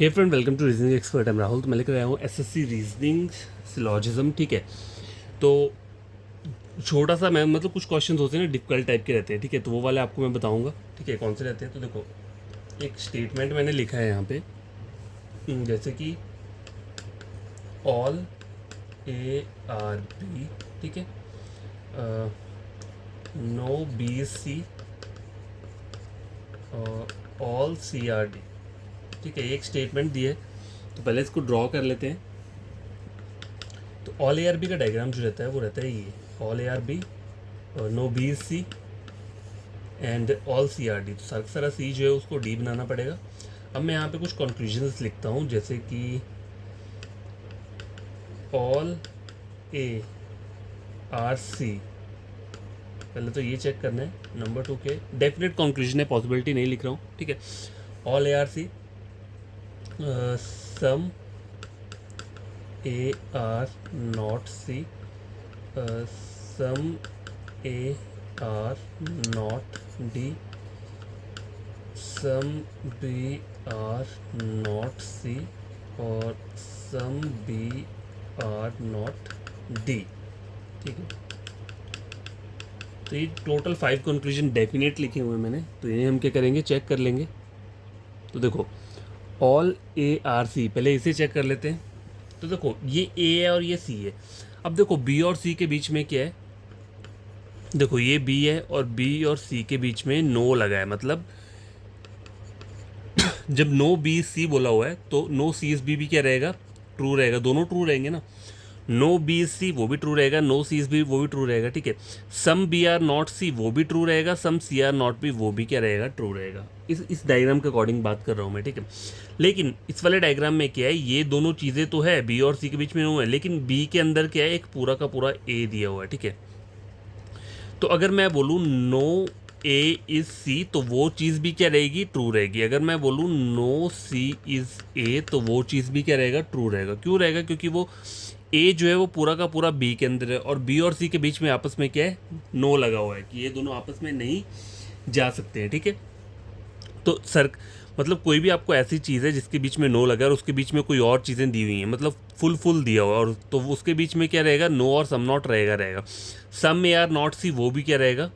Hey friend, welcome to reasoning expert. मैं राहुल। तो मैं लेकर आया हूँ एसएससी रीजनिंग सिलॉजिज्म। ठीक है, तो छोटा सा मैं मतलब कुछ क्वेश्चंस होते हैं ना, डिफिकल्ट टाइप के रहते हैं। ठीक है, तो वो वाले आपको मैं बताऊंगा। ठीक है, कौन से रहते हैं। तो देखो, एक स्टेटमेंट मैंने लिखा है यहाँ पे, जैसे कि ऑल ए आर बी। ठीक है, नो बी सी और ऑल सी आर डी। ठीक है, एक स्टेटमेंट दी है, तो पहले इसको ड्रॉ कर लेते हैं। तो ऑल ए आर बी का डायग्राम जो रहता है वो रहता है ये, all A are B, no B C and all C are D. तो सारा सी जो है उसको डी बनाना पड़ेगा। अब मैं यहाँ पे कुछ कंक्लूजन्स लिखता हूँ, जैसे कि ऑल ए आर सी। पहले तो ये चेक करना है। नंबर 2 के डेफिनेट कंक्लूजन है, पॉसिबिलिटी नहीं लिख रहा हूँ। ठीक है, all A are C, some A are not C, some A are not D, some B are not C और some B are not D. ठीक है, तो ये टोटल 5 कंक्लूजन डेफिनेट लिखे हुए हैं मैंने। तो इन्हें हम क्या करेंगे, चेक कर लेंगे। तो देखो, ऑल ए आर सी, पहले इसे चेक कर लेते हैं। तो देखो, ये ए है और ये सी है। अब देखो, बी और सी के बीच में क्या है। देखो, ये बी है और बी और सी के बीच में नो लगा है। मतलब जब नो बी सी बोला हुआ है तो नो सी इज बी भी क्या रहेगा, ट्रू रहेगा। दोनों ट्रू रहेंगे ना, नो बी इज सी वो भी ट्रू रहेगा, नो सी इज बी वो भी ट्रू रहेगा। ठीक है, सम बी आर नॉट सी वो भी ट्रू रहेगा, सम सी आर नॉट बी वो भी क्या रहेगा, ट्रू रहेगा। इस डायग्राम के अकॉर्डिंग बात कर रहा हूँ मैं। ठीक है, लेकिन इस वाले डायग्राम में क्या है, ये दोनों चीज़ें तो है, बी और सी के बीच में नो है, लेकिन बी के अंदर क्या है, एक पूरा का पूरा ए दिया हुआ है। ठीक है, तो अगर मैं बोलूँ नो ए इज सी तो वो चीज़ भी क्या रहेगी, ट्रू रहेगी। अगर मैं बोलूँ नो सी इज ए तो वो चीज़ भी क्या रहेगा, ट्रू रहेगा। क्यों रहेगा, क्योंकि वो ए जो है वो पूरा का पूरा बी के अंदर है और बी और सी के बीच में आपस में क्या है, नो लगा हुआ है कि ये दोनों आपस में नहीं जा सकते हैं। ठीक है, तो सर मतलब कोई भी आपको ऐसी चीज़ है जिसके बीच में नो लगा और उसके बीच में कोई और चीज़ें दी हुई हैं, मतलब फुल दिया हुआ, और तो उसके बीच में क्या रहेगा, नो और सम नॉट रहेगा। सम ए आर नॉट सी वो भी क्या रहेगा,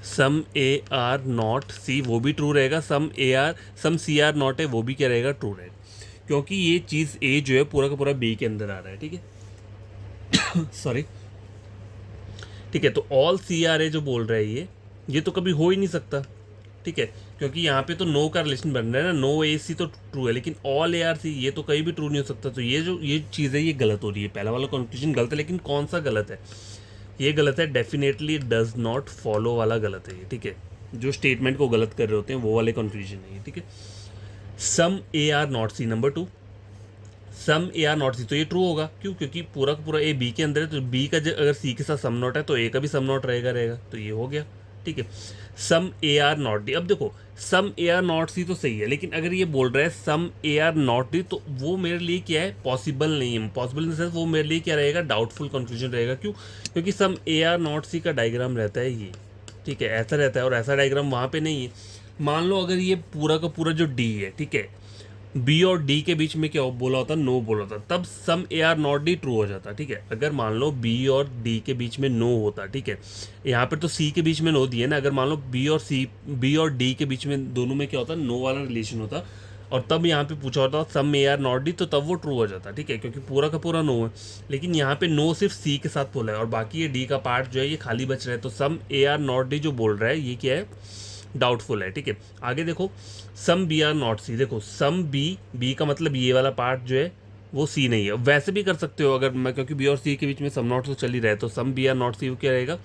सम ए आर नॉट सी वो भी ट्रू रहेगा, सम सी आर नॉट है वो भी क्या रहेगा, ट्रू रहेगा। क्योंकि ये चीज़ ए जो है पूरा का पूरा बी के अंदर आ रहा है। ठीक है, सॉरी। ठीक है, तो ऑल सी आर ए जो बोल रहा है ये तो कभी हो ही नहीं सकता। ठीक है, क्योंकि यहाँ पे तो नो का रिलेशन बन रहा है ना, नो ए सी तो ट्रू है, लेकिन ऑल ए आर सी ये तो कहीं भी ट्रू नहीं हो सकता। तो ये चीज़ है, ये गलत हो रही है। पहला वाला कंक्लूजन गलत है, लेकिन कौन सा गलत है, ये गलत है, डेफिनेटली डज नॉट फॉलो वाला गलत है ये। ठीक है, जो स्टेटमेंट को गलत कर रहे होते हैं वो वाले कंक्लूजन है ये। ठीक है, some A are not C, number 2, some A are not C, तो ये ट्रू होगा। क्यों, क्योंकि पूरा का पूरा ए बी के अंदर है, तो बी का अगर सी के साथ सम नॉट है तो ए का भी सम नॉट रहेगा, तो ये हो गया। ठीक है, some A are not D. अब देखो, सम ए आर नॉट सी तो सही है, लेकिन अगर ये बोल रहा है some A are not D तो वो मेरे लिए क्या है, पॉसिबल नहीं है। पॉसिबल इन द सेंस वो मेरे लिए क्या रहेगा, डाउटफुल कंक्लूजन रहेगा। क्यों, क्योंकि सम ए आर नॉट सी का डायग्राम रहता है ये। ठीक है, ऐसा रहता है और ऐसा डायग्राम वहाँ पे नहीं है। मान लो अगर ये पूरा का पूरा जो डी है, ठीक है, बी और डी के बीच में क्या बोला होता, नो बोला होता, तब some A are not D true हो जाता। ठीक है, अगर मान लो बी और डी के बीच में नो होता, ठीक है, यहाँ पर तो सी के बीच में नो दिए ना, अगर मान लो बी और डी के बीच में दोनों में क्या होता, नो वाला रिलेशन होता, और तब यहाँ पे पूछा होता सम ए आर नॉट डी, तो तब वो ट्रू हो जाता। ठीक है, क्योंकि पूरा का पूरा नो है, लेकिन यहाँ पे नो सिर्फ सी के साथ बोला है और बाकी ये डी का पार्ट जो है ये खाली बच रहा है। तो सम ए आर नॉट डी जो बोल रहा है ये क्या है, डाउटफुल है। ठीक है, आगे देखो, सम बी आर नॉट सी। देखो, सम बी का मतलब ये वाला पार्ट जो है वो सी नहीं है। वैसे भी कर सकते हो अगर मैं, क्योंकि बी और सी के बीच में सम नॉट तो चल ही रहा है, तो some B are not C क्या रहेगा,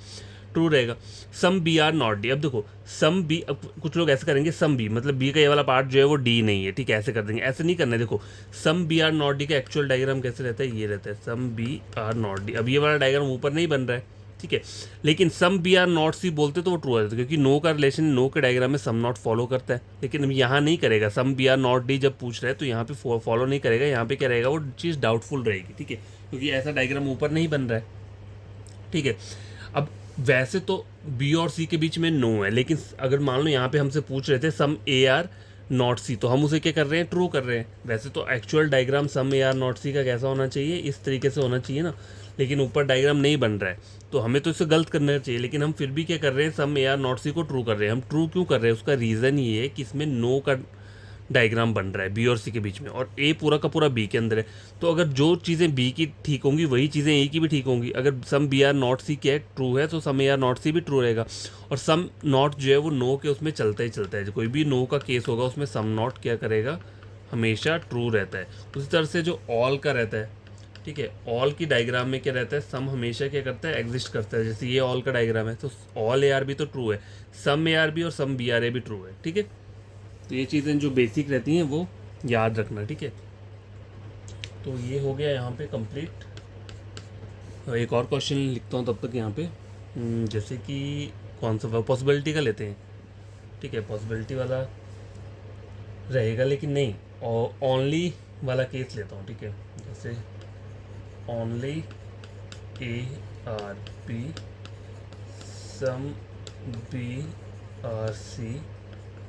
ट्रू रहेगा। Some B are not D. अब देखो, सम बी, अब कुछ लोग ऐसे करेंगे, सम बी मतलब बी का ये वाला पार्ट जो है वो डी नहीं है। ठीक है, ऐसे कर देंगे, ऐसे नहीं करना है। देखो, some B are not D का एक्चुअल डायग्राम कैसे रहता है, ये रहता है some B are not D. अब ये वाला डायग्राम ऊपर नहीं बन रहा है, ठीक है, लेकिन सम बी आर नॉट सी बोलते तो वो ट्रू आ जाता, क्योंकि नो का रिलेशन नो के डायग्राम में सम नॉट फॉलो करता है, लेकिन अब यहाँ नहीं करेगा। Some B are not D जब पूछ रहे हैं तो यहाँ पे फॉलो नहीं करेगा, यहाँ पे क्या रहेगा, वो चीज़ डाउटफुल रहेगी। ठीक है, क्योंकि ऐसा डायग्राम ऊपर नहीं बन रहा है। ठीक है, अब वैसे तो बी और सी के बीच में नो है, लेकिन अगर मान लो यहाँ पे हमसे पूछ रहे थे सम ए आर नॉट सी, तो हम उसे क्या कर रहे हैं, ट्रू कर रहे हैं। वैसे तो actual diagram some A are not C का कैसा होना चाहिए, इस तरीके से होना चाहिए ना, लेकिन ऊपर डायग्राम नहीं बन रहा है, तो हमें तो इसे गलत करना चाहिए, लेकिन हम फिर भी क्या कर रहे हैं, सम ए आर नॉट सी को ट्रू कर रहे हैं। हम ट्रू क्यों कर रहे हैं, उसका रीज़न ये है कि इसमें नो का डायग्राम बन रहा है बी और सी के बीच में, और ए पूरा का पूरा बी के अंदर है। तो अगर जो चीज़ें बी की ठीक होंगी वही चीज़ें ए की भी ठीक होंगी। अगर सम बी आर नॉट सी क्या है, ट्रू है, तो सम ए आर नॉट सी भी ट्रू रहेगा। और सम नॉट जो है वो नो के उसमें चलता ही चलता है, कोई भी नो का केस होगा उसमें सम नॉट क्या करेगा, हमेशा ट्रू रहता है। उसी तरह से जो ऑल का रहता है, ठीक है, ऑल की डायग्राम में क्या रहता है, सम हमेशा क्या करता है, एग्जिस्ट करता है। जैसे ये ऑल का डायग्राम है, तो ऑल ए आर भी तो ट्रू है, सम ए आर भी और सम बी आर ए भी ट्रू है, ठीक है। तो ये चीज़ें जो बेसिक रहती हैं वो याद रखना, ठीक है। तो ये हो गया यहाँ पे कंप्लीट। एक और क्वेश्चन लिखता हूँ तब तक यहाँ पे। जैसे कि कौन सा पॉसिबिलिटी का लेते हैं, ठीक है, पॉसिबिलिटी वाला रहेगा, लेकिन नहीं, और ओनली वाला केस लेता हूँ, ठीक है। जैसे only A are B some B are C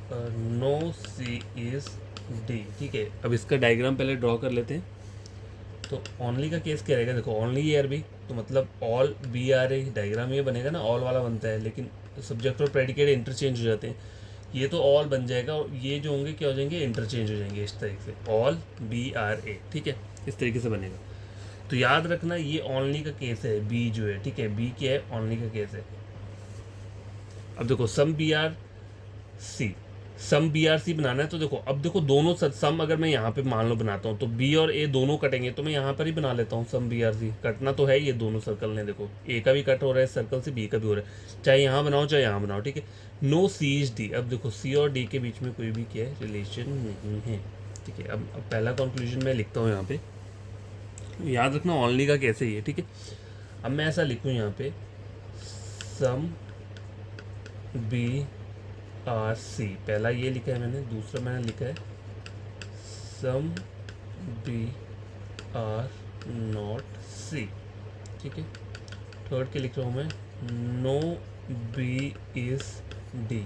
no C is D, ठीक है। अब इसका डायग्राम पहले ड्रॉ कर लेते हैं। तो ओनली का केस क्या रहेगा, देखो ओनली ए आर बी, तो मतलब all B are A, diagram ये बनेगा ना, ऑल वाला बनता है, लेकिन सब्जेक्ट और प्रेडिकेट इंटरचेंज हो जाते हैं। ये तो ऑल बन जाएगा और ये जो होंगे क्या हो जाएंगे, इंटरचेंज हो जाएंगे, इस तरीके से ऑल बी आर ए, ठीक है, इस तरीके से बनेगा। तो याद रखना ये ओनली का केस है, बी जो है, ठीक है, बी क्या है, ओनली का केस है। अब देखो some B are C, some B are C बनाना है, तो देखो अब देखो दोनों सम अगर मैं यहाँ पे मान लो बनाता हूँ तो बी और ए दोनों कटेंगे, तो मैं यहाँ पर ही बना लेता हूँ सम बी आर सी। कटना तो है, ये दोनों सर्कल ने, देखो ए का भी कट हो रहा है सर्कल से, बी का भी हो रहा है, चाहे यहाँ बनाओ चाहे यहाँ बनाओ, ठीक है। नो सी इज डी, अब देखो सी और डी के बीच में कोई भी क्या है, रिलेशन नहीं है, ठीक है। अब पहला कंक्लूजन मैं लिखता हूँ यहाँ पे, याद रखना ओनली का कैसे ही है, ठीक है। अब मैं ऐसा लिखूँ यहाँ पे, सम बी आर सी, पहला ये लिखा है मैंने, दूसरा मैंने लिखा है सम बी आर नॉट सी, ठीक है। थर्ड के लिख रहा हूँ मैं, नो बी इज डी,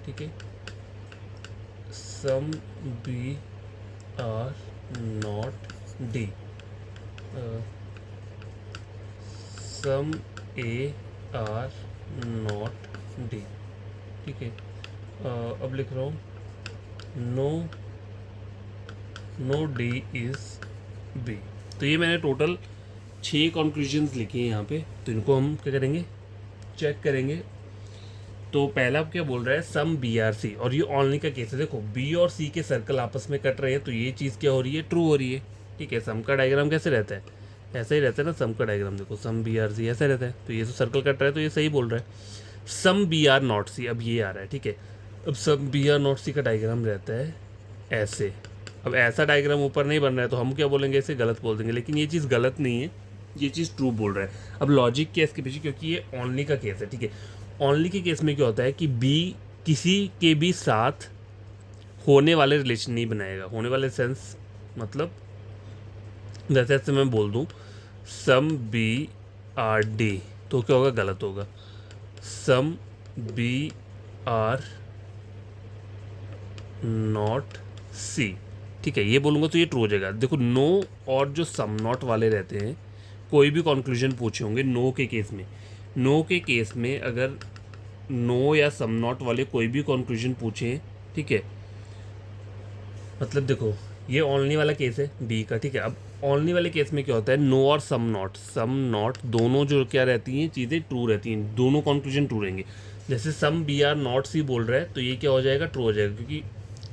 ठीक है, some B are not D, some A are not D, ठीक है। अब लिख रहा हूँ no no D is B. तो ये मैंने टोटल 6 कंक्लूजन्स लिखे हैं यहाँ पे, तो इनको हम क्या करेंगे, चेक करेंगे। तो पहला क्या बोल रहा है, सम बी आर सी, और ये ओनली का केस है। देखो बी और सी के सर्कल आपस में कट रहे हैं, तो ये चीज़ क्या हो रही है, ट्रू हो रही है, ठीक है। सम का डायग्राम कैसे रहता है, ऐसा ही रहता है ना, सम का डायग्राम देखो सम बी आर सी ऐसा रहता है, तो ये तो सर्कल कट रहा है, तो ये सही बोल रहा है। सम बी आर नॉट सी, अब ये आ रहा है, ठीक है। अब सम बी आर नॉट सी का डायग्राम रहता है ऐसे। अब ऐसा डायग्राम ऊपर नहीं बन रहा है, तो हम क्या बोलेंगे, इसे गलत बोल देंगे, लेकिन ये चीज़ गलत नहीं है, ये चीज़ ट्रू बोल रहा है। अब लॉजिक क्या है इसके पीछे, क्योंकि ये ओनली का केस है, ठीक है। ओनली के केस में क्या होता है कि बी किसी के भी साथ होने वाले रिलेशन नहीं बनाएगा, होने वाले सेंस मतलब जैसे ऐसे मैं बोल दूँ सम बी आर डी, तो क्या होगा, गलत होगा। सम बी आर नॉट सी, ठीक है, ये बोलूँगा तो ये ट्रू हो जाएगा। देखो नो और जो सम नॉट वाले रहते हैं, कोई भी कंक्लूजन पूछे होंगे नो के केस में, नो के केस में अगर नो या सम नॉट वाले कोई भी कंक्लूजन पूछें, ठीक है, मतलब देखो ये ओनली वाला केस है बी का, ठीक है। अब ओनली वाले केस में क्या होता है, नो और सम नॉट दोनों जो क्या रहती हैं चीज़ें ट्रू रहती हैं, दोनों कंक्लूजन ट्रू रहेंगे। जैसे सम बी आर नॉट सी बोल रहा है, तो ये क्या हो जाएगा, ट्रू हो जाएगा, क्योंकि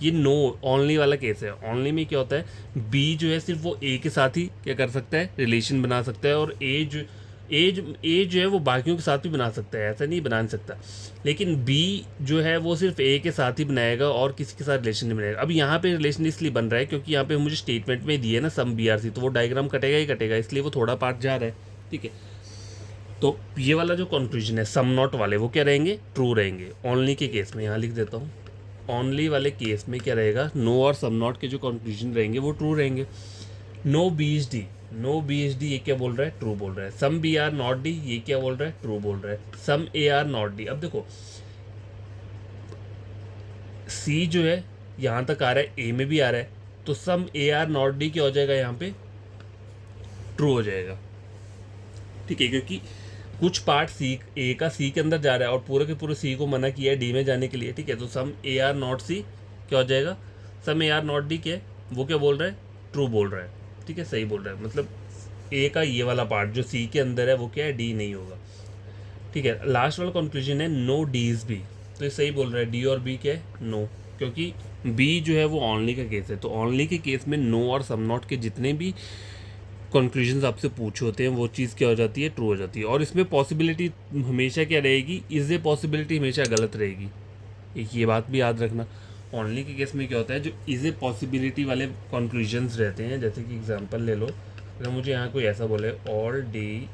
ये नो ओनली वाला केस है। ओनली में क्या होता है, बी जो है सिर्फ वो ए के साथ ही क्या कर सकता है, रिलेशन बना सकता है, और ए जो है वो बाकियों के साथ भी बना सकता है, ऐसा नहीं बना सकता। लेकिन बी जो है वो सिर्फ ए के साथ ही बनाएगा और किसी के साथ रिलेशन नहीं बनाएगा। अब यहाँ पे रिलेशन इसलिए बन रहा है क्योंकि यहाँ पे मुझे स्टेटमेंट में दिया है ना सम बी आर सी, तो वो डायग्राम कटेगा ही कटेगा, इसलिए वो थोड़ा पार्ट जा रहा है, ठीक है। तो ये वाला जो कंक्लूजन है सम नॉट वाले, वो क्या रहेंगे, ट्रू रहेंगे। ओनली के केस में यहाँ लिख देता हूँ, ओनली वाले केस में क्या रहेगा, नो और सम नॉट के जो कंक्लूजन रहेंगे वो ट्रू रहेंगे। No B H D, no B H D ये क्या बोल रहा है, ट्रू बोल रहा है। Some B are not D ये क्या बोल रहा है, ट्रू बोल रहा है। Some A are not D, अब देखो सी जो है यहाँ तक आ रहा है, ए में भी आ रहा है, तो सम ए आर नॉट डी क्या हो जाएगा, यहाँ पे ट्रू हो जाएगा। ठीक है, क्योंकि कुछ पार्ट सी ए का सी के अंदर जा रहा है और पूरे के पूरे सी को मना किया है डी में जाने के लिए। ठीक है, तो सम ए आर नॉट सी क्या हो जाएगा, some A are not D क्या है, वो क्या बोल रहा है, ट्रू बोल रहा है। ठीक है, सही बोल रहा है, मतलब ए का ये वाला पार्ट जो सी के अंदर है वो क्या है, डी नहीं होगा। ठीक है, लास्ट वाला कंक्लूजन है नो डी इज बी, तो ये सही बोल रहा है, डी और बी क्या है, नो, क्योंकि बी जो है वो ऑनली का केस है, तो ऑनली के केस में नो और सम नॉट के जितने भी कंक्लूजन्स आपसे पूछे होते हैं वो चीज़ क्या हो जाती है, ट्रू हो जाती है। और इसमें पॉसिबिलिटी हमेशा क्या रहेगी, इज ए पॉसिबिलिटी हमेशा गलत रहेगी, एक ये बात भी याद रखना। ओनली के केस में क्या होता है, जो इज ए पॉसिबिलिटी वाले कंक्लूजन्स रहते हैं, जैसे कि एग्जांपल ले लो, अगर मुझे यहाँ कोई ऐसा बोले all D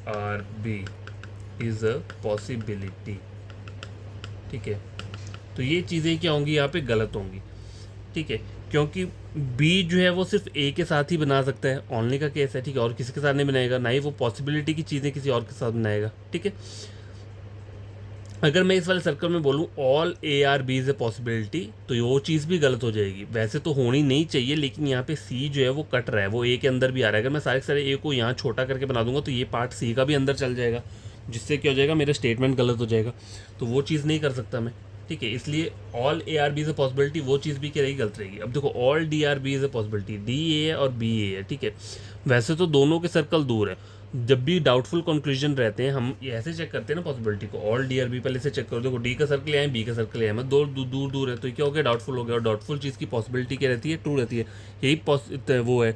are B is a possibility, ठीक है, तो ये चीज़ें क्या होंगी, यहाँ पे गलत होंगी। ठीक है, क्योंकि बी जो है वो सिर्फ ए के साथ ही बना सकता है, ओनली का केस है। ठीक है, और किसी के साथ नहीं बनाएगा, ना ही वो पॉसिबिलिटी की चीज़ें किसी और के साथ बनाएगा। ठीक है, अगर मैं इस वाले सर्कल में बोलूँ all A are B is a possibility, तो वो चीज़ भी गलत हो जाएगी। वैसे तो होनी नहीं चाहिए, लेकिन यहाँ पे सी जो है वो कट रहा है, वो ए के अंदर भी आ रहा है। अगर मैं सारे के सारे ए को यहाँ छोटा करके बना दूंगा तो ये पार्ट सी का भी अंदर चल जाएगा, जिससे क्या हो जाएगा, मेरा स्टेटमेंट गलत हो जाएगा। तो वो चीज़ नहीं कर सकता मैं। ठीक है, इसलिए all A are B is a possibility, वो चीज़ भी क्या रहेगी, गलत रहेगी। अब देखो all D are B is a possibility, D A है और बी ए है। ठीक है, वैसे तो दोनों के सर्कल दूर है, जब भी डाउटफुल कंक्लूजन रहते हैं हम ऐसे चेक करते हैं ना पॉसिबिलिटी को, ऑल डी आर बी पहले से चेक करो, देखो डी का सर्कल है, बी का सर्कल है, मतलब दूर दूर है, तो क्या हो गया, डाउटफुल हो गया। और डाउटफुल चीज़ की पॉसिबिलिटी क्या रहती है, ट्रू रहती है। यही वो है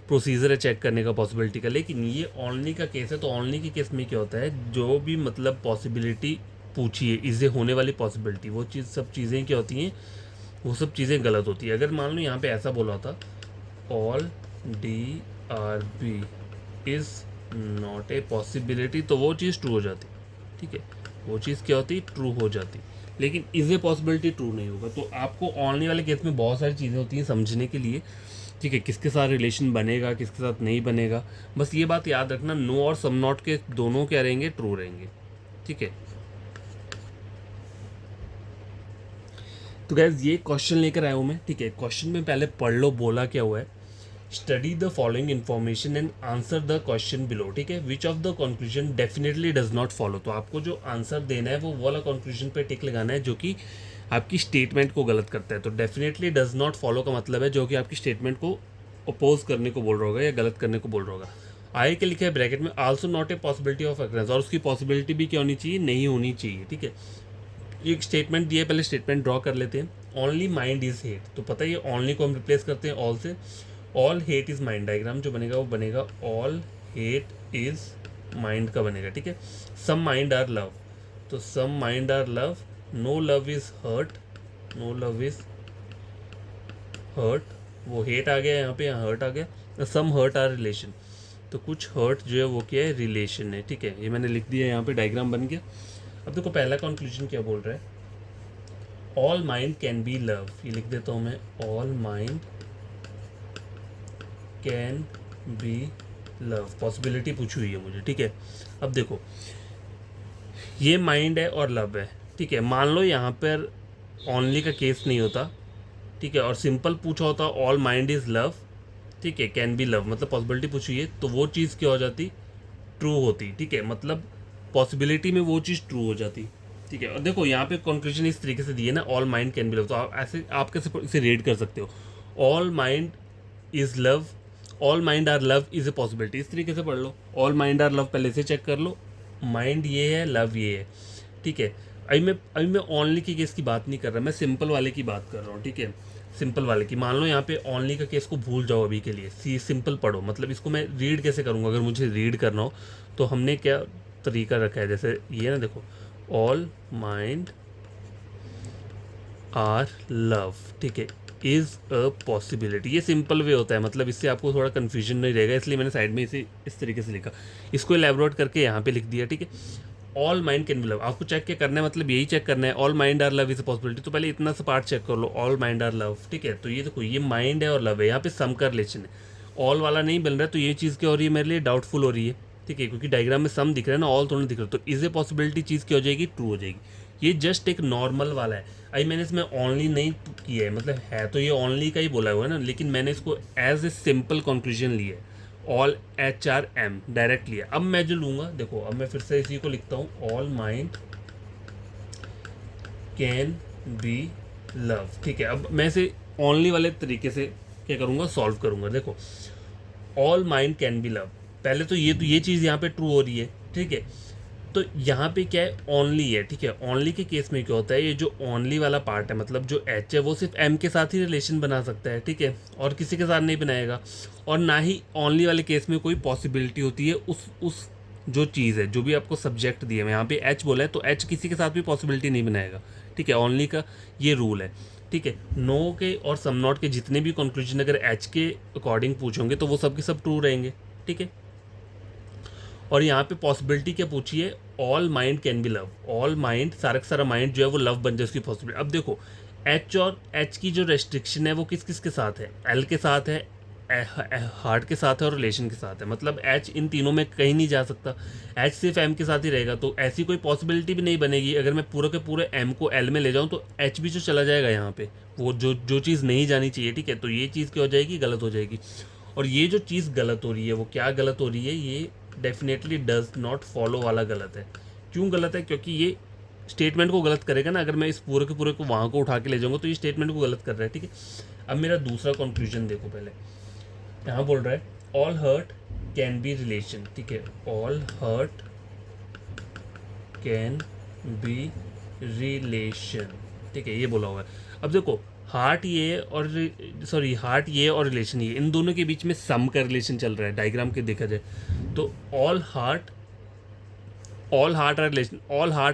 प्रोसीजर है चेक करने का पॉसिबिलिटी का। लेकिन ये ऑनली का केस है, तो ऑनली के केस में क्या होता है, जो भी मतलब पॉसिबिलिटी पूछिए इसे होने वाली पॉसिबिलिटी, वो चीज़ सब चीज़ें क्या होती हैं, वो सब चीज़ें गलत होती है। अगर मान लो यहाँ पे ऐसा बोला होता all D are B is not a possibility, तो वो चीज़ ट्रू हो जाती। ठीक है, वो चीज़ क्या होती, ट्रू हो जाती। लेकिन इज़ ए पॉसिबिलिटी ट्रू नहीं होगा। तो आपको ऑनली वाले केस में बहुत सारी चीज़ें होती हैं समझने के लिए। ठीक है, किसके साथ रिलेशन बनेगा, किसके साथ नहीं बनेगा, बस ये बात याद रखना, नो और सम नॉट के दोनों क्या रहेंगे, ट्रू रहेंगे। ठीक है, तो गैस ये क्वेश्चन लेकर आया हूँ मैं। ठीक है, क्वेश्चन में पहले पढ़ लो बोला क्या हुआ है, study the following information and answer the question below. ठीक है, which of the conclusion definitely does not follow, तो आपको जो आंसर देना है वो वाला कंक्लूजन पे टिक लगाना है जो कि आपकी स्टेटमेंट को गलत करता है। तो डेफिनेटली डज नॉट फॉलो का मतलब है जो कि आपकी स्टेटमेंट को अपोज करने को बोल रहा होगा या गलत करने को बोल रहा होगा। आगे के लिखा है ब्रैकेट में, also not a possibility of occurrence, और उसकी पॉसिबिलिटी भी क्या होनी चाहिए, नहीं होनी चाहिए। ठीक है, एक स्टेटमेंट दिया है, पहले स्टेटमेंट ड्रॉ कर लेते हैं। ओनली माइंड इज हेट, तो पता है ये ओनली को हम रिप्लेस करते हैं ऑल से, all hate is mind, diagram जो बनेगा वो बनेगा ऑल हेट इज माइंड का बनेगा। ठीक है, सम माइंड आर लव, तो some mind are love, no love is hurt, no love is hurt, वो हेट आ गया यहाँ पे, यहाँ हर्ट आ गया। सम हर्ट आर रिलेशन, तो कुछ हर्ट जो है वो क्या है, रिलेशन है। ठीक है, ये मैंने लिख दिया, यहाँ पे डायग्राम बन गया। अब देखो पहला कंक्लूजन क्या बोल रहा है, all mind can be love, ये लिख देता हूँ मैं, all mind can be love, possibility पूछी हुई है मुझे। ठीक है, अब देखो ये माइंड है और लव है। ठीक है, मान लो यहाँ पर ओनली का केस नहीं होता, ठीक है, और सिंपल पूछा होता ऑल माइंड इज़ लव, ठीक है, कैन बी लव, मतलब पॉसिबिलिटी पूछी है, तो वो चीज़ क्या हो जाती, ट्रू होती। ठीक है, मतलब पॉसिबिलिटी में वो चीज़ ट्रू हो जाती। ठीक है, और देखो यहाँ पे कंक्लूजन इस तरीके से दिए ना, all mind can be love, तो आप ऐसे आप कैसे इसे रीड कर सकते हो, all mind is love, all mind are love is a possibility, इस तरीके से पढ़ लो। ऑल माइंड आर लव पहले से चेक कर लो, माइंड ये है, लव ये है। ठीक है, अभी मैं ओनली की केस की बात नहीं कर रहा, मैं सिंपल वाले की बात कर रहा हूँ। ठीक है, सिंपल वाले की, मान लो यहाँ पे ओनली का केस को भूल जाओ अभी के लिए, सिंपल पढ़ो, मतलब इसको मैं रीड कैसे करूँगा, अगर मुझे रीड करना हो तो हमने क्या तरीका रखा है, जैसे ये ना देखो, ऑल माइंड आर लव, ठीक है, इज़ अ पॉसिबिलिटी, ये सिंपल वे होता है, मतलब इससे आपको थोड़ा कन्फ्यूजन नहीं रहेगा, इसलिए मैंने साइड में इसे इस तरीके से लिखा, इसको एलैबोरेट करके यहाँ पे लिख दिया। ठीक है, all mind can be love, आपको चेक क्या करना है, मतलब यही चेक करना है, all mind are love is a possibility, तो पहले इतना सा पार्ट चेक कर लो, ऑल माइंड आर लव। ठीक है, तो ये देखो ये माइंड है और लव है, यहाँ पे सम का रिलेशन है, ऑल वाला नहीं बन रहा है, तो ये चीज़ क्या हो रही है, मेरे लिए डाउटफुल हो रही है। ठीक है, क्योंकि डायग्राम में सम दिख रहा है ना, ऑल थोड़ा दिख रहा है, तो इज ए पॉसिबिलिटी चीज़ क्या हो जाएगी, ट्रू हो जाएगी। ये जस्ट एक नॉर्मल वाला है। अभी मैंने इसमें ओनली नहीं किया है, मतलब है तो ये ओनली का ही बोला हुआ है ना, लेकिन मैंने इसको एज ए सिंपल कंक्लूजन लिया है, all H are M direct लिया। अब मैं जो लूँगा, देखो अब मैं फिर से इसी को लिखता हूँ, all mind can be love. ठीक है, अब मैं इसे ओनली वाले तरीके से क्या करूँगा, सॉल्व करूँगा। देखो all mind can be love, पहले तो ये चीज़ यहाँ पे ट्रू हो रही है। ठीक है, तो यहाँ पे क्या है, ओनली है। ठीक है, ओनली के केस में क्या होता है, ये जो ओनली वाला पार्ट है, मतलब जो एच है वो सिर्फ एम के साथ ही रिलेशन बना सकता है। ठीक है, और किसी के साथ नहीं बनाएगा। और ना ही ओनली वाले केस में कोई पॉसिबिलिटी होती है उस जो चीज़ है, जो भी आपको सब्जेक्ट दिए मैं यहाँ पे एच बोला है, तो एच किसी के साथ भी पॉसिबिलिटी नहीं बनाएगा। ठीक है, ओनली का ये रूल है। ठीक है, नो के और सम नॉट के जितने भी कंक्लूजन अगर एच के अकॉर्डिंग पूछोगे तो वो सब के सब ट्रू रहेंगे। ठीक है, और यहाँ पे पॉसिबिलिटी क्या पूछी है, all mind can be love. All mind, सारा का सारा माइंड जो है वो लव बन जाए, उसकी पॉसिबिलिटी। अब देखो एच और एच की जो रेस्ट्रिक्शन है वो किस किस के साथ है, एल के साथ है, हार्ट के साथ है और रिलेशन के साथ है। मतलब एच इन तीनों में कहीं नहीं जा सकता, एच सिर्फ एम के साथ ही रहेगा। तो ऐसी कोई पॉसिबिलिटी भी नहीं बनेगी अगर मैं पूरे के पूरे एम को एल में ले जाऊँ, तो एच भी जो चला जाएगा यहाँ पे, वो जो चीज़ नहीं जानी चाहिए। ठीक है, तो ये चीज़ क्या हो जाएगी, गलत हो जाएगी। और ये जो चीज़ गलत हो रही है वो क्या गलत हो रही है, ये डेफिनेटली डज नॉट फॉलो वाला गलत है। क्यों गलत है, क्योंकि ये स्टेटमेंट को गलत करेगा ना। अगर मैं इस पूरे के पूरे को वहाँ को उठा के ले जाऊँगा तो ये स्टेटमेंट को गलत कर रहा है। ठीक है, अब मेरा दूसरा कंक्लूजन देखो, पहले यहाँ बोल रहा है all hurt can be relation. ठीक है, all hurt can be relation. ठीक है, ये बोला हुआ है। अब देखो हार्ट ये और हार्ट ये और रिलेशन ये, इन दोनों के बीच में सम का रिलेशन चल रहा है डायग्राम के देखा जाए तो। All heart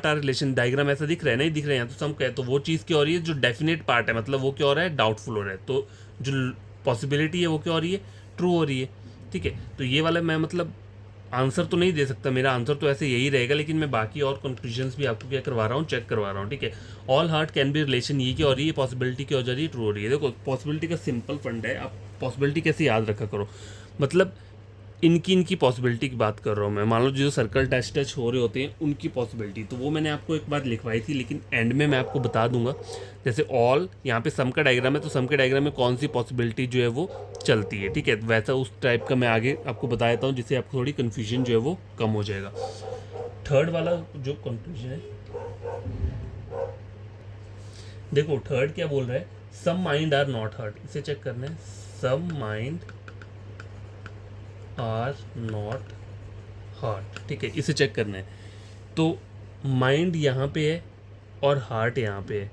are relation diagram ऐसा दिख रहा है, नहीं दिख रहा है यहाँ, तो सम का है। तो वो चीज़ क्या हो रही है, जो डेफिनेट पार्ट है, मतलब वो क्या हो रहा है, डाउटफुल हो रहा है। तो जो पॉसिबिलिटी है वो क्या हो रही है, ट्रू हो रही है। ठीक है, तो ये वाला मैं मतलब आंसर तो नहीं दे सकता, मेरा आंसर तो ऐसे यही रहेगा, लेकिन मैं बाकी और कंक्लूजन्स भी आपको क्या करवा रहा हूँ, चेक करवा रहा हूँ। ठीक है, all heart can be relation, ये क्या हो रही है, पॉसिबिलिटी क्या हो जा रही है, ट्रू हो रही है। देखो पॉसिबिलिटी का सिंपल फंड है, आप पॉसिबिलिटी कैसे याद रखा करो, मतलब इनकी पॉसिबिलिटी की बात कर रहा हूँ मैं। मान लो जो सर्कल टच हो रहे होते हैं उनकी पॉसिबिलिटी, तो वो मैंने आपको एक बार लिखवाई थी, लेकिन एंड में मैं आपको बता दूंगा। जैसे ऑल यहाँ पे सम का डायग्राम है, तो सम के डायग्राम में कौन सी पॉसिबिलिटी जो है वो चलती है। ठीक है, वैसा उस टाइप का मैं आगे आपको बता देता हूँ, जिससे आपको थोड़ी कन्फ्यूजन जो है वो कम हो जाएगा। थर्ड वाला जो कंक्लूजन है, देखो थर्ड क्या बोल रहा है, some mind are not hurt. इसे चेक करना है, some mind are not heart. ठीक है, इसे चेक करना है। तो माइंड यहाँ पे है और हार्ट यहाँ पे है।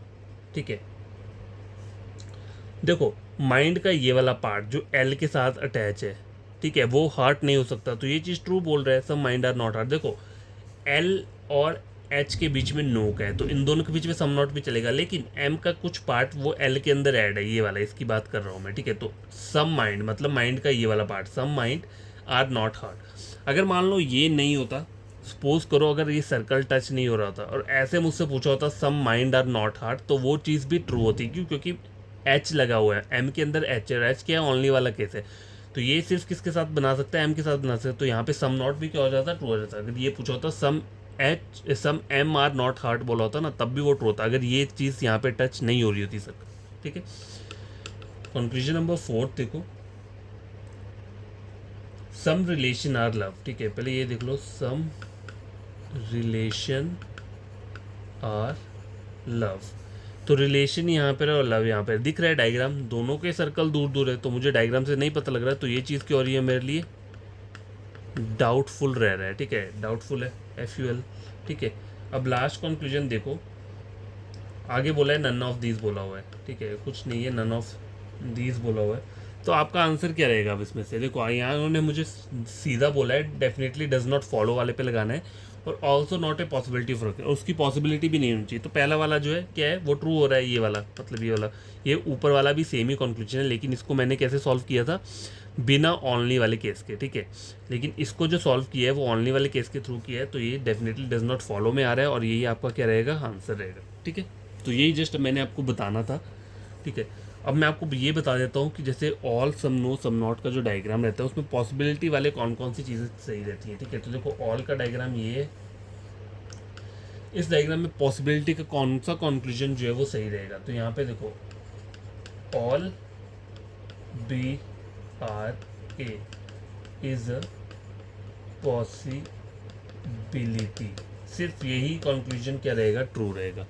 ठीक है, देखो माइंड का ये वाला पार्ट जो एल के साथ अटैच है, ठीक है, वो हार्ट नहीं हो सकता, तो ये चीज़ ट्रू बोल रहा है, some mind are not heart. देखो एल और एच के बीच में नो का है, तो इन दोनों के बीच में सम नॉट भी चलेगा, लेकिन एम का कुछ पार्ट वो एल के अंदर ऐड है, ये वाला, इसकी बात कर रहा हूँ मैं। ठीक है, तो सम माइंड मतलब माइंड का ये वाला part, some mind are not heart. अगर मान लो ये नहीं होता, सपोज करो अगर ये सर्कल टच नहीं हो रहा था और ऐसे मुझसे पूछा होता some mind are not heart, तो वो चीज़ भी ट्रू होती। क्यों, क्योंकि एच लगा हुआ है, एम के अंदर एच है, एच क्या है, ओनली वाला केस है, तो ये सिर्फ किसके साथ बना सकता है, एम के साथ बना सकता है। तो यहाँ पे सम नॉट भी क्या हो जाता है, ट्रू हो जाता है। अगर ये पूछा होता सम एम आर नॉट हार्ट बोला होता ना, तब भी वो ट्रू होता, अगर ये चीज़ यहाँ पे टच नहीं हो रही होती सर। ठीक है, कंक्लूजन नंबर 4 देखो, सम रिलेशन आर लव। ठीक है, पहले ये देख लो, सम रिलेशन आर लव। तो रिलेशन यहाँ पर और लव यहाँ पर दिख रहा है, डायग्राम दोनों के सर्कल दूर दूर है, तो मुझे डायग्राम से नहीं पता लग रहा है, तो ये चीज़ क्या हो रही है मेरे लिए, डाउटफुल रह रहा है। ठीक है, डाउटफुल है, FUL। ठीक है, अब लास्ट कंक्लूजन देखो, आगे बोला है नन ऑफ दीज बोला हुआ है। ठीक है, कुछ नहीं है, नन ऑफ दीज बोला हुआ है, तो आपका आंसर क्या रहेगा अब इसमें से। देखो यहाँ उन्होंने मुझे सीधा बोला है, डेफिनेटली डज नॉट फॉलो वाले पे लगाना है, और also not a possibility for, और उसकी पॉसिबिलिटी भी नहीं होनी चाहिए। तो पहला वाला जो है क्या है, वो ट्रू हो रहा है, ये वाला, मतलब ये वाला, ये ऊपर वाला भी सेम ही कंक्लूजन है, लेकिन इसको मैंने कैसे सॉल्व किया था, बिना ऑनली वाले केस के। ठीक है, लेकिन इसको जो सॉल्व किया है वो ऑनली वाले केस के थ्रू किया है, तो ये डेफिनेटली डज नॉट फॉलो में आ रहा है, और यही आपका क्या रहेगा, आंसर रहेगा। ठीक है, तो यही जस्ट मैंने आपको बताना था। ठीक है, अब मैं आपको ये बता देता हूँ कि जैसे all some no some not का जो डायग्राम रहता है उसमें पॉसिबिलिटी वाले कौन कौन सी चीज़ें सही रहती हैं। ठीक है, तो देखो ऑल का डायग्राम ये है, इस डायग्राम में पॉसिबिलिटी का कौन सा कंक्लूजन जो है वो सही रहेगा। तो यहाँ पे देखो all B are A is a possibility, सिर्फ यही कंक्लूजन क्या रहेगा, ट्रू रहेगा।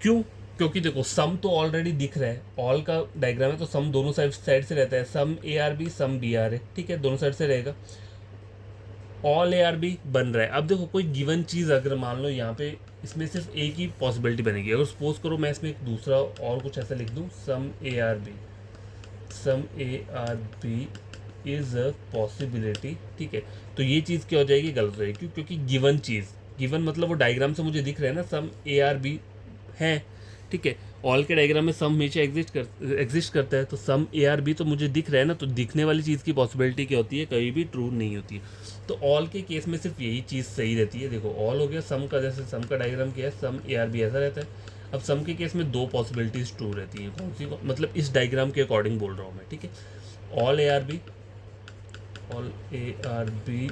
क्यों? क्योंकि देखो सम तो ऑलरेडी दिख रहा है, ऑल का डायग्राम है तो सम दोनों साइड से रहता है, some A are B some B are है, ठीक है, दोनों साइड से रहेगा। ऑल ए आर बी बन रहा है। अब देखो कोई गिवन चीज़ अगर मान लो यहाँ पे इसमें सिर्फ एक ही पॉसिबिलिटी बनेगी, अगर सपोज करो मैं इसमें एक दूसरा और कुछ ऐसा लिख दूँ, some A are B is a possibility, ठीक है, तो ये चीज़ क्या हो जाएगी, गलत हो जाएगी। क्यों? क्योंकि गिवन चीज़, गिवन मतलब वो डायग्राम से मुझे दिख रहा है ना, सम ए आर बी है, ठीक है, ऑल के डायग्राम में सम हमेशा एग्जिस्ट करता है, तो सम ए आर बी तो मुझे दिख रहा है ना, तो दिखने वाली चीज़ की पॉसिबिलिटी क्या होती है, कभी भी ट्रू नहीं होती है। तो ऑल के केस में सिर्फ यही चीज़ सही रहती है। देखो ऑल हो गया, सम का जैसे सम का डायग्राम क्या है, सम ए आर बी ऐसा रहता है। अब सम के केस में दो पॉसिबिलिटीज़ ट्रू रहती हैं, कौन सी मतलब इस डायग्राम के अकॉर्डिंग बोल रहा हूँ मैं, ठीक है, all A are B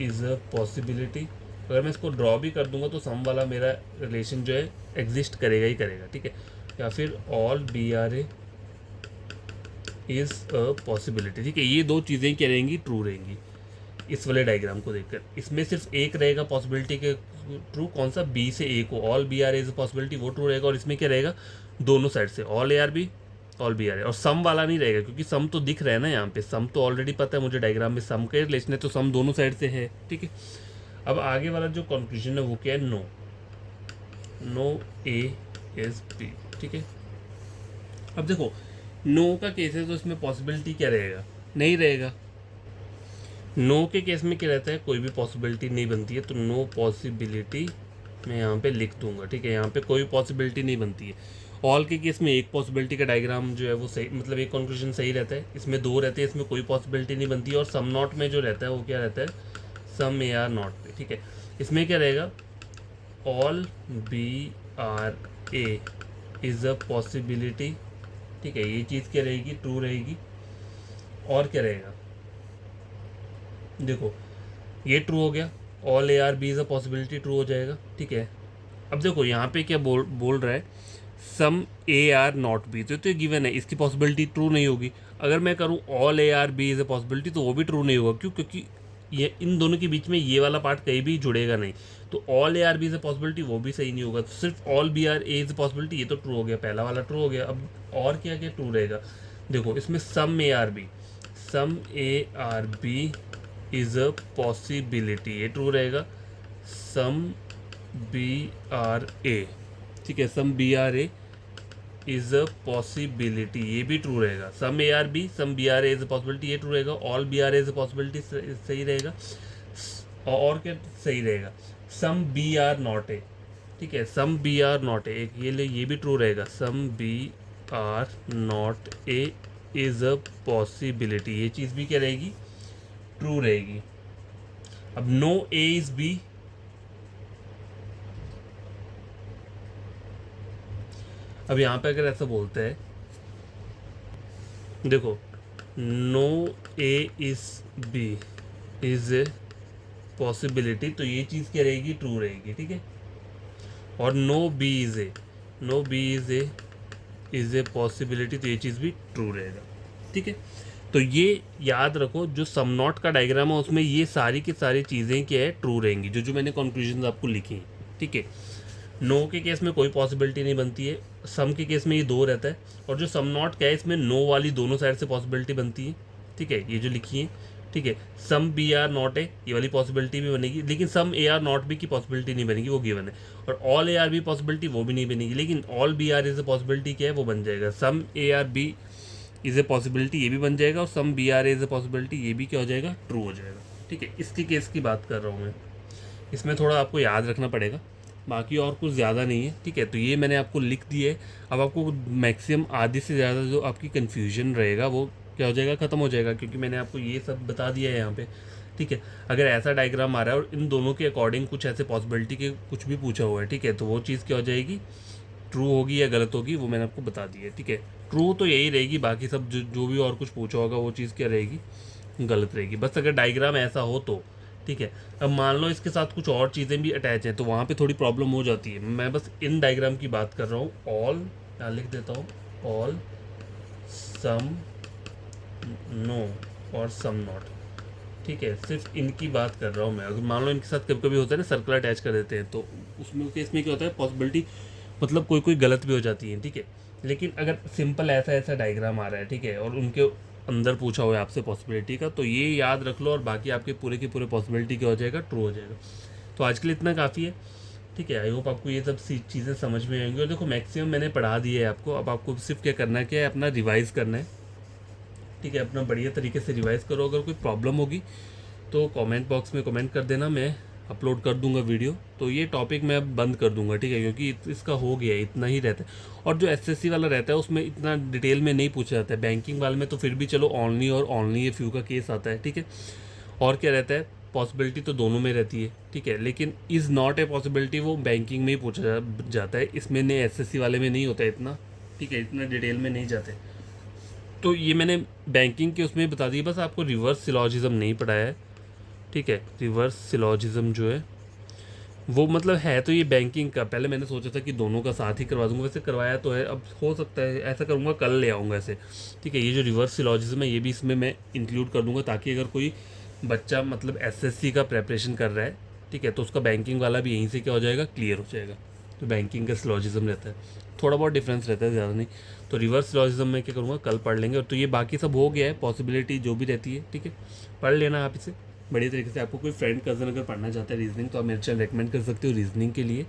is a possibility. अगर मैं इसको ड्रॉ भी कर दूंगा तो सम वाला मेरा रिलेशन जो है एग्जिस्ट करेगा ही करेगा, ठीक है, या फिर all B are A is a possibility, ठीक है, ये दो चीज़ें क्या रहेंगी, ट्रू रहेंगी इस वाले डायग्राम को देखकर। इसमें सिर्फ एक रहेगा पॉसिबिलिटी के ट्रू, कौन सा, बी से ए को, all B are A is a possibility, वो ट्रू रहेगा। और इसमें क्या रहेगा, दोनों साइड से all A are B all B are A, और सम वाला नहीं रहेगा क्योंकि सम तो दिख रहा है ना यहाँ पे, सम तो ऑलरेडी पता है मुझे डायग्राम में सम का रिलेशन है, तो सम दोनों साइड से है, ठीक है। अब आगे वाला जो कंक्लूजन है वो क्या है, नो ए इज बी, ठीक है। अब देखो नो का केस है तो इसमें पॉसिबिलिटी क्या रहेगा, नहीं रहेगा। नो के केस में क्या रहता है, कोई भी पॉसिबिलिटी नहीं बनती है, तो नो पॉसिबिलिटी मैं यहाँ पे लिख दूंगा, ठीक है, यहाँ पे कोई पॉसिबिलिटी नहीं बनती है। ऑल के केस में एक पॉसिबिलिटी का डायग्राम जो है वो सही, मतलब एक कंक्लूजन सही रहता है, इसमें दो रहते हैं, इसमें कोई पॉसिबिलिटी नहीं बनती है। और सम नॉट में जो रहता है वो क्या रहता है, सम ए आर नॉट पे, ठीक है, इसमें क्या रहेगा, all B are A is a possibility, ठीक है, ये चीज़ क्या रहेगी, ट्रू रहेगी। और क्या रहेगा, देखो ये ट्रू हो गया, all A are B is a possibility true हो जाएगा, ठीक है। अब देखो यहाँ पे क्या बोल रहा है, some A are not B, तो ये गिवन है, इसकी पॉसिबिलिटी ट्रू नहीं होगी। अगर मैं करूँ all A are B is a possibility, तो वो भी ट्रू नहीं होगा। क्यों? क्योंकि ये इन दोनों के बीच में ये वाला पार्ट कहीं भी जुड़ेगा नहीं, तो all A are B is a possibility वो भी सही नहीं होगा। तो सिर्फ all B are A is a possibility, ये तो ट्रू हो गया, पहला वाला ट्रू हो गया। अब और क्या क्या ट्रू रहेगा, देखो इसमें some A are B is a possibility, ये ट्रू रहेगा। सम बी आर ए, ठीक है, some B are A is a possibility, ये भी ट्रू रहेगा। Some A are B some B are A is a possibility, ये true रहेगा। All B are A is a possibility सही रहेगा। और क्या सही रहेगा, some B are not A, ठीक है, सम बी आर नॉट ए, एक ये भी ट्रू रहेगा। Some B are not A is a possibility, ये चीज़ भी क्या रहेगी, ट्रू रहेगी। अब नो ए इज बी, अब यहाँ पे अगर ऐसा बोलते हैं, देखो no A is B is a possibility, तो ये चीज़ क्या रहेगी, ट्रू रहेगी, ठीक है। और no B is a possibility, तो ये चीज़ भी ट्रू रहेगा, ठीक है। तो ये याद रखो, जो सम नॉट का डायग्राम है उसमें ये सारी की सारी चीज़ें क्या है, ट्रू रहेंगी, जो जो मैंने कंक्लूजन आपको लिखी हैं, ठीक है। नो के केस में कोई पॉसिबिलिटी नहीं बनती है, सम के केस में ये दो रहता है, और जो सम नॉट क्या है इसमें नो वाली दोनों साइड से पॉसिबिलिटी बनती है, ठीक है, ये जो लिखी है, ठीक है। सम बी आर नॉट है, ये वाली पॉसिबिलिटी भी बनेगी, लेकिन some A are not B की पॉसिबिलिटी नहीं बनेगी, वो गिवन है। और all A are B possibility वो भी नहीं बनेगी, लेकिन all B are is a possibility क्या है, वो बन जाएगा। Some A are B is a possibility, ये भी बन जाएगा, और some B are is a possibility, ये भी क्या हो जाएगा, ट्रू हो जाएगा, ठीक है। इसके केस की बात कर रहा हूँ मैं, इसमें थोड़ा आपको याद रखना पड़ेगा, बाकी और कुछ ज़्यादा नहीं है, ठीक है। तो ये मैंने आपको लिख दिया है। अब आपको मैक्सिमम आधी से ज़्यादा जो आपकी कन्फ्यूजन रहेगा वो क्या हो जाएगा, ख़त्म हो जाएगा, क्योंकि मैंने आपको ये सब बता दिया है यहाँ पे, ठीक है। अगर ऐसा डायग्राम आ रहा है और इन दोनों के अकॉर्डिंग कुछ ऐसे पॉसिबिलिटी के कुछ भी पूछा हुआ है, ठीक है, तो वो चीज़ क्या हो जाएगी, ट्रू होगी या गलत होगी, वो मैंने आपको बता दी है, ठीक है। ट्रू तो यही रहेगी, बाकी सब जो भी और कुछ पूछा होगा वो चीज़ क्या रहेगी, गलत रहेगी। बस अगर डायग्राम ऐसा हो तो, ठीक है। अब मान लो इसके साथ कुछ और चीज़ें भी अटैच हैं तो वहाँ पे थोड़ी प्रॉब्लम हो जाती है। मैं बस इन डायग्राम की बात कर रहा हूँ। ऑल, यहाँ लिख देता हूँ, ऑल, सम, नो और सम नॉट, ठीक है। सिर्फ इनकी बात कर रहा हूँ मैं। अगर मान लो इनके साथ कभी कभी होता है ना, सर्कल अटैच कर देते हैं, तो उसमें केस में क्या होता है, पॉसिबिलिटी मतलब कोई कोई गलत भी हो जाती है, ठीक है। लेकिन अगर सिंपल ऐसा ऐसा डायग्राम आ रहा है, ठीक है, और उनके अंदर पूछा हुआ है आपसे पॉसिबिलिटी का, तो ये याद रख लो और बाकी आपके पूरे के पूरे पॉसिबिलिटी क्या हो जाएगा, ट्रू हो जाएगा। तो आज के लिए इतना काफ़ी है, ठीक है। आई होप आपको ये सब चीज़ें समझ में आएंगी। और देखो मैक्सिमम मैंने पढ़ा दी है आपको, अब आपको सिर्फ क्या करना है, क्या है, अपना रिवाइज़ करना है, ठीक है। अपना बढ़िया तरीके से रिवाइज़ करो। अगर कोई प्रॉब्लम होगी तो कमेंट बॉक्स में कमेंट कर देना, मैं अपलोड कर दूंगा वीडियो। तो ये टॉपिक मैं अब बंद कर दूंगा, ठीक है, क्योंकि इसका हो गया है, इतना ही रहता है। और जो एसएससी वाला रहता है उसमें इतना डिटेल में नहीं पूछा जाता है। बैंकिंग वाले में तो फिर भी चलो ओनली और ओनली ये फ्यू का केस आता है, ठीक है। और क्या रहता है, पॉसिबिलिटी तो दोनों में रहती है, ठीक है, लेकिन इज़ नॉट ए पॉसिबिलिटी वो बैंकिंग में ही पूछा जाता है, इसमें नहीं, एसएससी वाले में नहीं होता है इतना, ठीक है, इतना डिटेल में नहीं जाते। तो ये मैंने बैंकिंग के उसमें बता दिया, बस आपको रिवर्स सिलॉजिज्म नहीं पढ़ाया है, ठीक है। रिवर्स सिलॉजिज्म जो है वो मतलब है तो ये बैंकिंग का, पहले मैंने सोचा था कि दोनों का साथ ही करवा दूंगा, वैसे करवाया तो है, अब हो सकता है ऐसा करूँगा, कल ले आऊँगा ऐसे, ठीक है। ये जो रिवर्स सिलॉजिज्म है ये भी इसमें मैं इंक्लूड कर दूंगा, ताकि अगर कोई बच्चा मतलब एसएससी का प्रेपरेशन कर रहा है, ठीक है, तो उसका बैंकिंग वाला भी यहीं से क्या हो जाएगा, क्लियर हो जाएगा। तो बैंकिंग का सिलॉजिज्म रहता है, थोड़ा बहुत डिफरेंस रहता है, ज़्यादा नहीं। तो रिवर्स सिलॉजिज्म में क्या करूँगा, कल पढ़ लेंगे। और तो ये बाकी सब हो गया है, पॉसिबिलिटी जो भी रहती है, ठीक है, पढ़ लेना आप इसे बढ़िया तरीके से। आपको कोई फ्रेंड कज़न अगर पढ़ना चाहता है रीजनिंग, तो आप मेरे चैनल रेकमेंड कर सकते हो रीजनिंग के लिए।